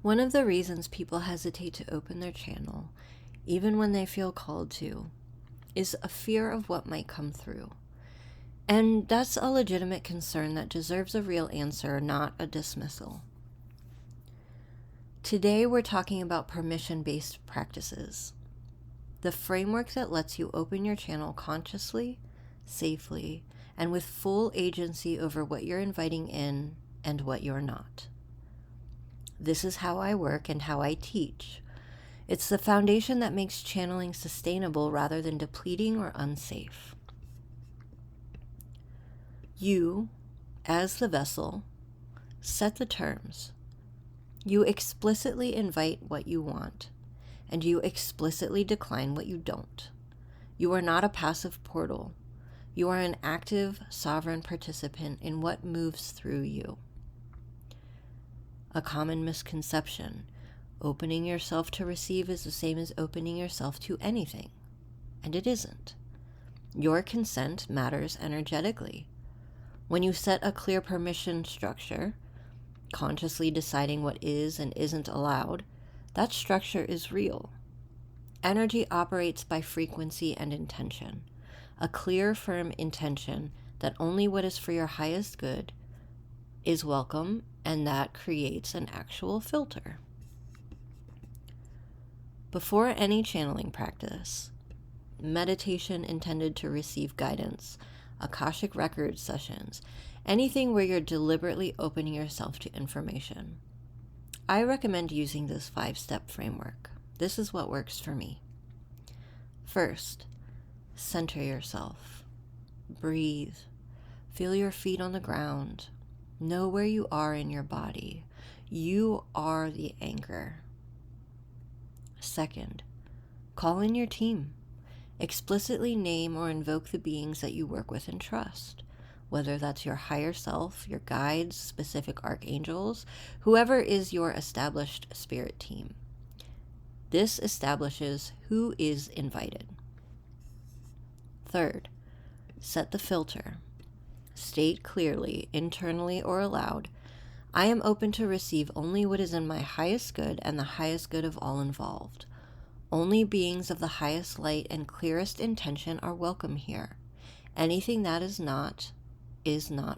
One of the reasons people hesitate to open their channel, even when they feel called to, is a fear of what might come through. And that's a legitimate concern that deserves a real answer, not a dismissal. Today we're talking about permission-based practices, the framework that lets you open your channel consciously, safely, and with full agency over what you're inviting in and what you're not. This is how I work and how I teach. It's the foundation that makes channeling sustainable rather than depleting or unsafe. You, as the vessel, set the terms. You explicitly invite what you want, and you explicitly decline what you don't. You are not a passive portal. You are an active, sovereign participant in what moves through you. A common misconception: opening yourself to receive is the same as opening yourself to anything. And it isn't. Your consent matters energetically. When you set a clear permission structure, consciously deciding what is and isn't allowed, that structure is real. Energy operates by frequency and intention. A clear, firm intention that only what is for your highest good is welcome, and that creates an actual filter. Before any channeling practice, meditation intended to receive guidance, Akashic record sessions, anything where you're deliberately opening yourself to information, I recommend using this 5-step framework. This is what works for me. First, center yourself. Breathe. Feel your feet on the ground. Know where you are in your body. You are the anchor. Second, call in your team. Explicitly name or invoke the beings that you work with and trust, whether that's your higher self, your guides, specific archangels, whoever is your established spirit team. This establishes who is invited. Third, set the filter. State clearly, internally or aloud, I am open to receive only what is in my highest good and the highest good of all involved. Only beings of the highest light and clearest intention are welcome here. Anything that is not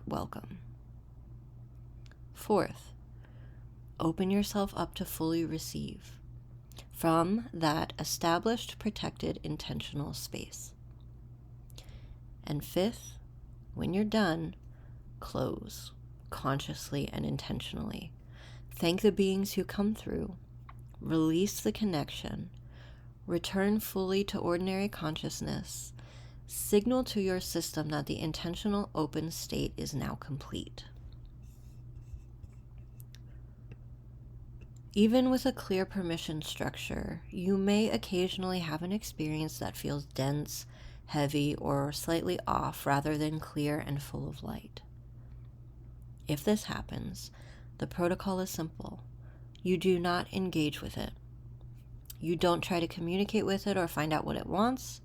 welcome. Fourth, open yourself up to fully receive from that established, protected, intentional space. And fifth, when you're done, close consciously and intentionally. Thank the beings who come through. Release the connection. Return fully to ordinary consciousness. Signal to your system that the intentional open state is now complete. Even with a clear permission structure, you may occasionally have an experience that feels dense, heavy, or slightly off rather than clear and full of light. If this happens, the protocol is simple. You do not engage with it. You don't try to communicate with it or find out what it wants.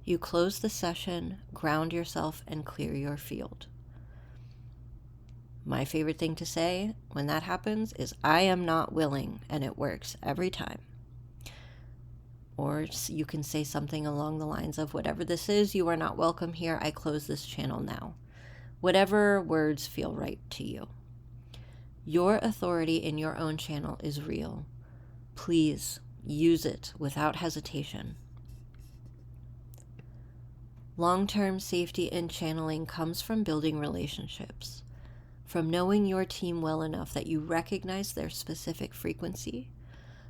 You close the session, ground yourself, and clear your field. My favorite thing to say when that happens is, I am not willing, and it works every time. Or you can say something along the lines of, whatever this is, you are not welcome here. I close this channel now. Whatever words feel right to you. Your authority in your own channel is real. Please use it without hesitation. Long-term safety in channeling comes from building relationships, from knowing your team well enough that you recognize their specific frequency,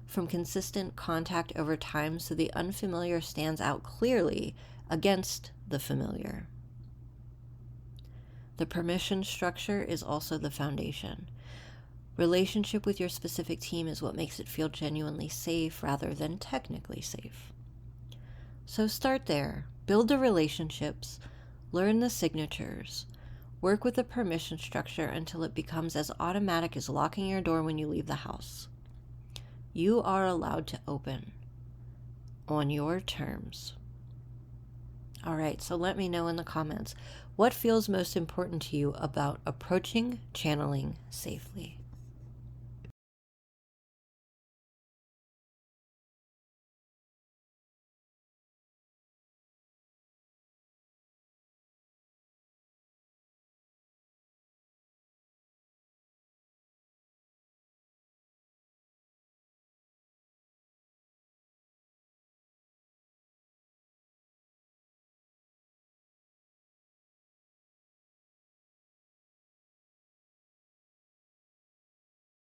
from consistent contact over time so the unfamiliar stands out clearly against the familiar. The permission structure is also the foundation. Relationship with your specific team is what makes it feel genuinely safe rather than technically safe. So start there. Build the relationships, learn the signatures, work with the permission structure until it becomes as automatic as locking your door when you leave the house. You are allowed to open on your terms. All right, so let me know in the comments what feels most important to you about approaching channeling safely.